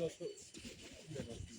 No to ile nas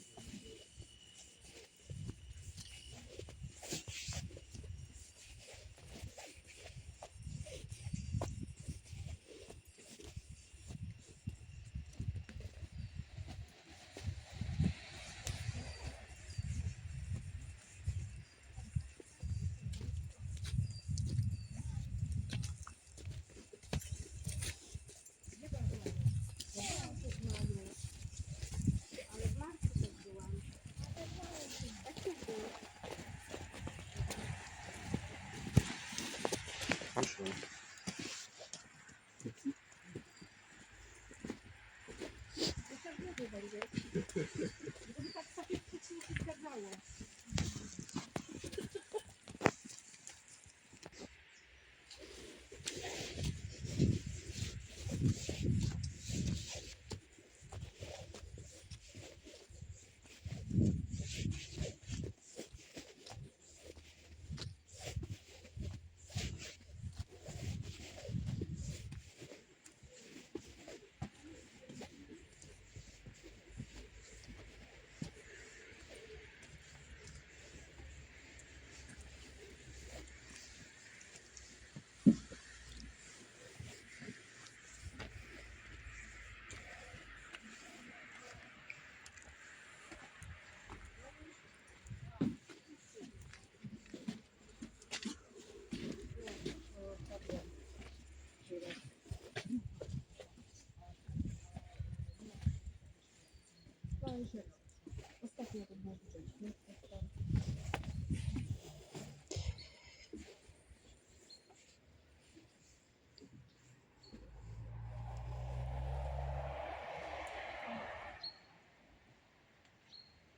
Ostatnio to było wcześniej.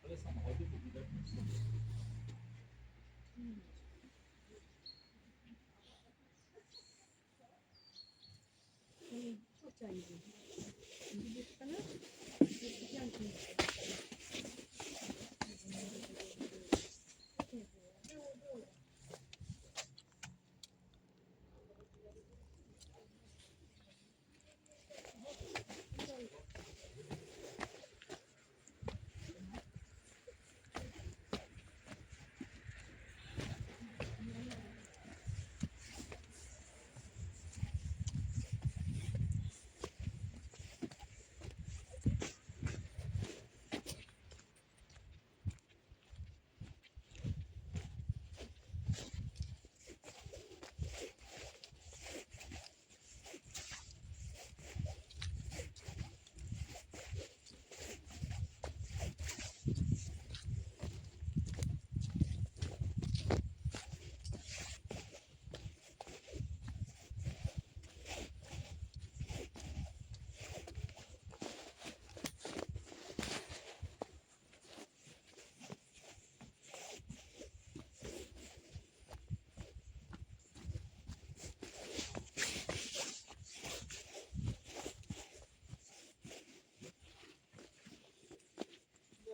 ale samochody to widać nie są. Ciocia idzie. Widzisz pana? Janki.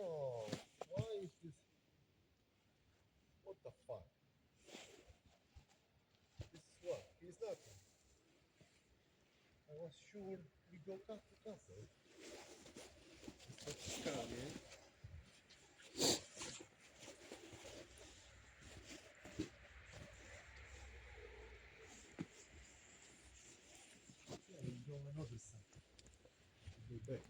No, why is this? What the fuck? This is what? He's nothing. I was sure we go to castle. Spotkanie. Yeah, we go another side. Go back.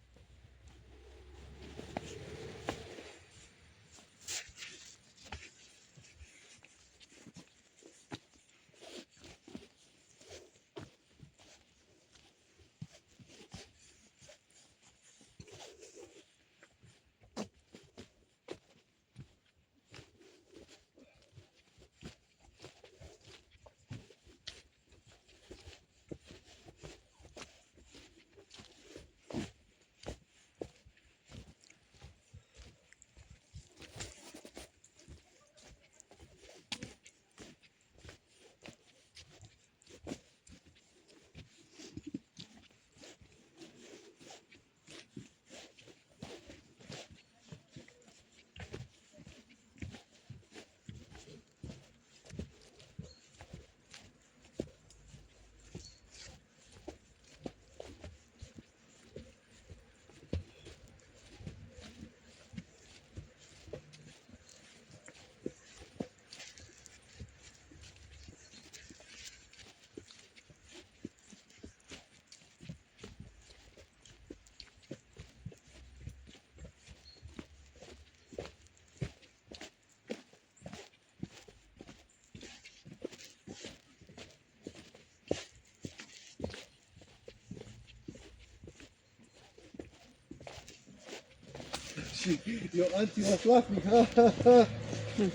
Your auntie was laughing. Ha ha ha.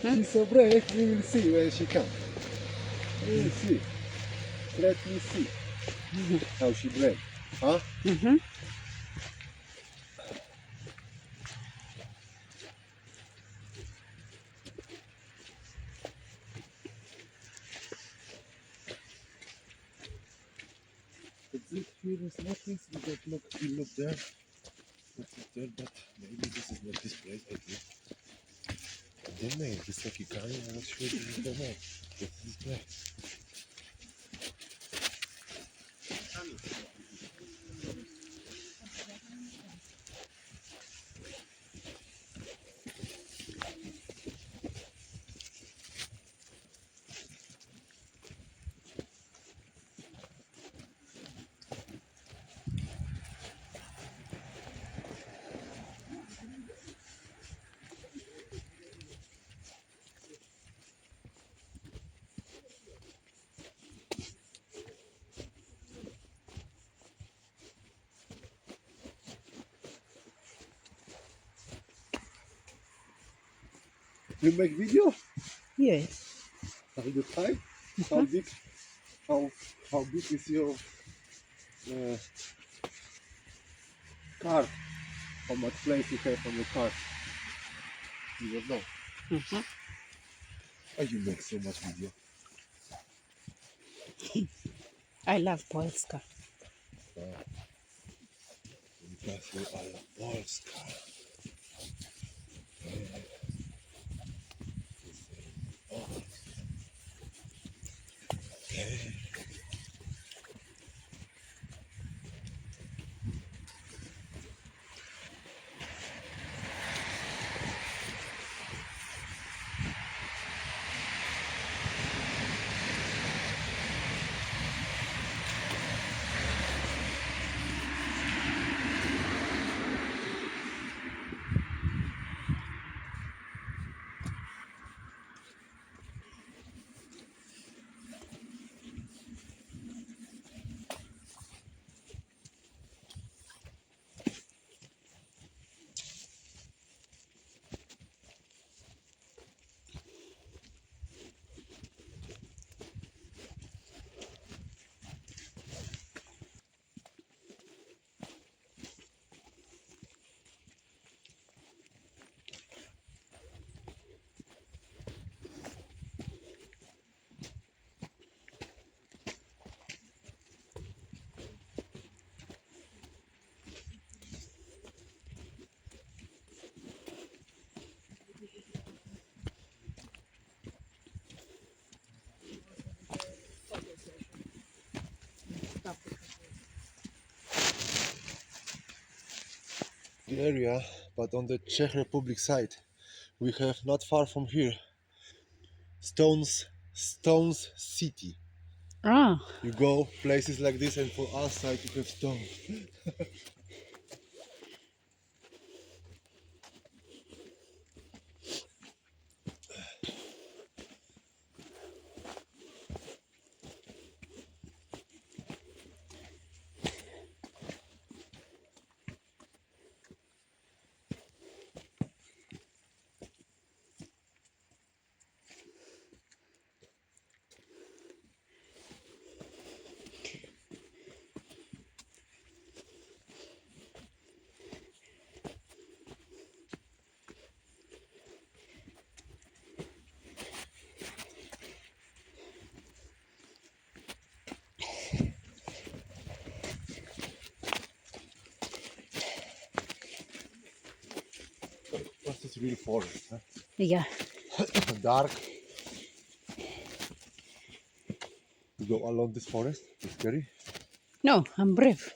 She's so brave. We will see when she comes. We will see. Let me see how she brave. Huh? But this here is nothing. We don't look. We look there. Nothing there, but maybe this is not this place. I think. Не знаю, высокий камень, а вот что это не знаю. This is this place. You make video Yes. all the time? How big? How big is your car? How much place you have on your car? You don't know. Why you make so much video? I love Polska. Because you are a Polska. The area, but on the Czech Republic side, we have not far from here Stones City. Ah, You go places like this, and for outside you have stone. But it's really forest, huh? yeah. Dark. You go along this forest. It's scary. No, I'm brave.